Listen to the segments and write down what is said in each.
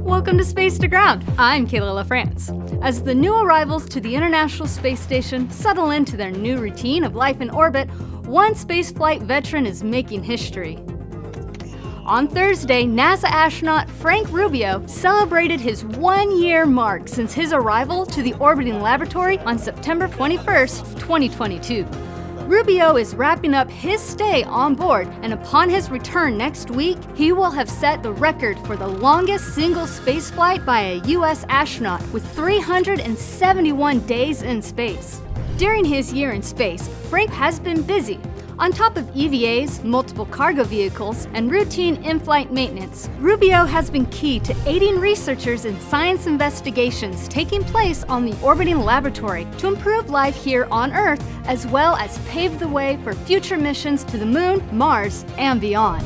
Welcome to Space to Ground. I'm Kayla LaFrance. As the new arrivals to the International Space Station settle into their new routine of life in orbit, one spaceflight veteran is making history. On Thursday, NASA astronaut Frank Rubio celebrated his one-year mark since his arrival to the orbiting laboratory on September 21st, 2022. Rubio is wrapping up his stay on board, and upon his return next week, he will have set the record for the longest single spaceflight by a U.S. astronaut with 371 days in space. During his year in space, Frank has been busy. On top of EVAs, multiple cargo vehicles, and routine in-flight maintenance, Rubio has been key to aiding researchers in science investigations taking place on the orbiting laboratory to improve life here on Earth, as well as pave the way for future missions to the Moon, Mars, and beyond.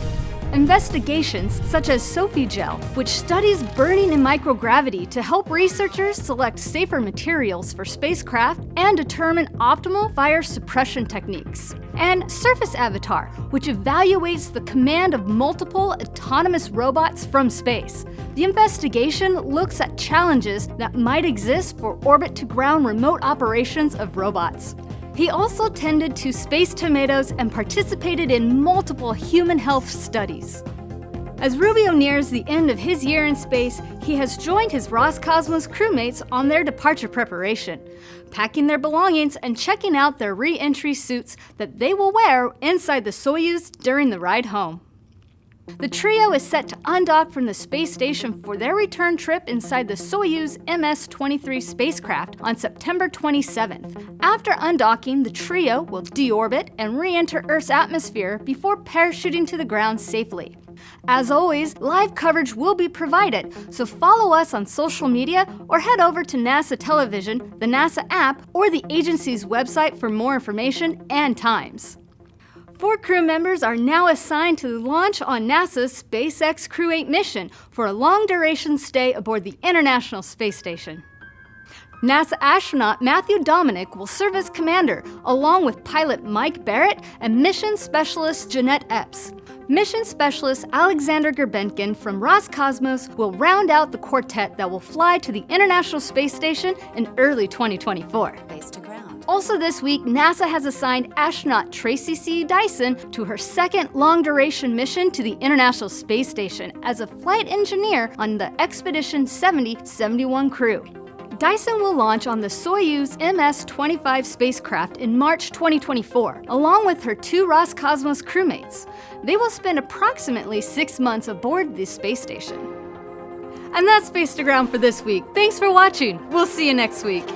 Investigations such as SOFIGEL, which studies burning in microgravity to help researchers select safer materials for spacecraft and determine optimal fire suppression techniques. And Surface Avatar, which evaluates the command of multiple autonomous robots from space. The investigation looks at challenges that might exist for orbit-to-ground remote operations of robots. He also tended to Space Tomatoes and participated in multiple human health studies. As Rubio nears the end of his year in space, he has joined his Roscosmos crewmates on their departure preparation, packing their belongings and checking out their re-entry suits that they will wear inside the Soyuz during the ride home. The trio is set to undock from the space station for their return trip inside the Soyuz MS-23 spacecraft on September 27th. After undocking, the trio will deorbit and re-enter Earth's atmosphere before parachuting to the ground safely. As always, live coverage will be provided, so follow us on social media or head over to NASA Television, the NASA app, or the agency's website for more information and times. 4 crew members are now assigned to launch on NASA's SpaceX Crew 8 mission for a long-duration stay aboard the International Space Station. NASA astronaut Matthew Dominic will serve as commander, along with pilot Mike Barrett and mission specialist Jeanette Epps. Mission specialist Alexander Gerbenkin from Roscosmos will round out the quartet that will fly to the International Space Station in early 2024. Also this week, NASA has assigned astronaut Tracy C. Dyson to her second long-duration mission to the International Space Station as a flight engineer on the Expedition 70-71 crew. Dyson will launch on the Soyuz MS-25 spacecraft in March 2024, along with her 2 Roscosmos crewmates. They will spend approximately 6 months aboard the space station. And that's Space to Ground for this week. Thanks for watching. We'll see you next week.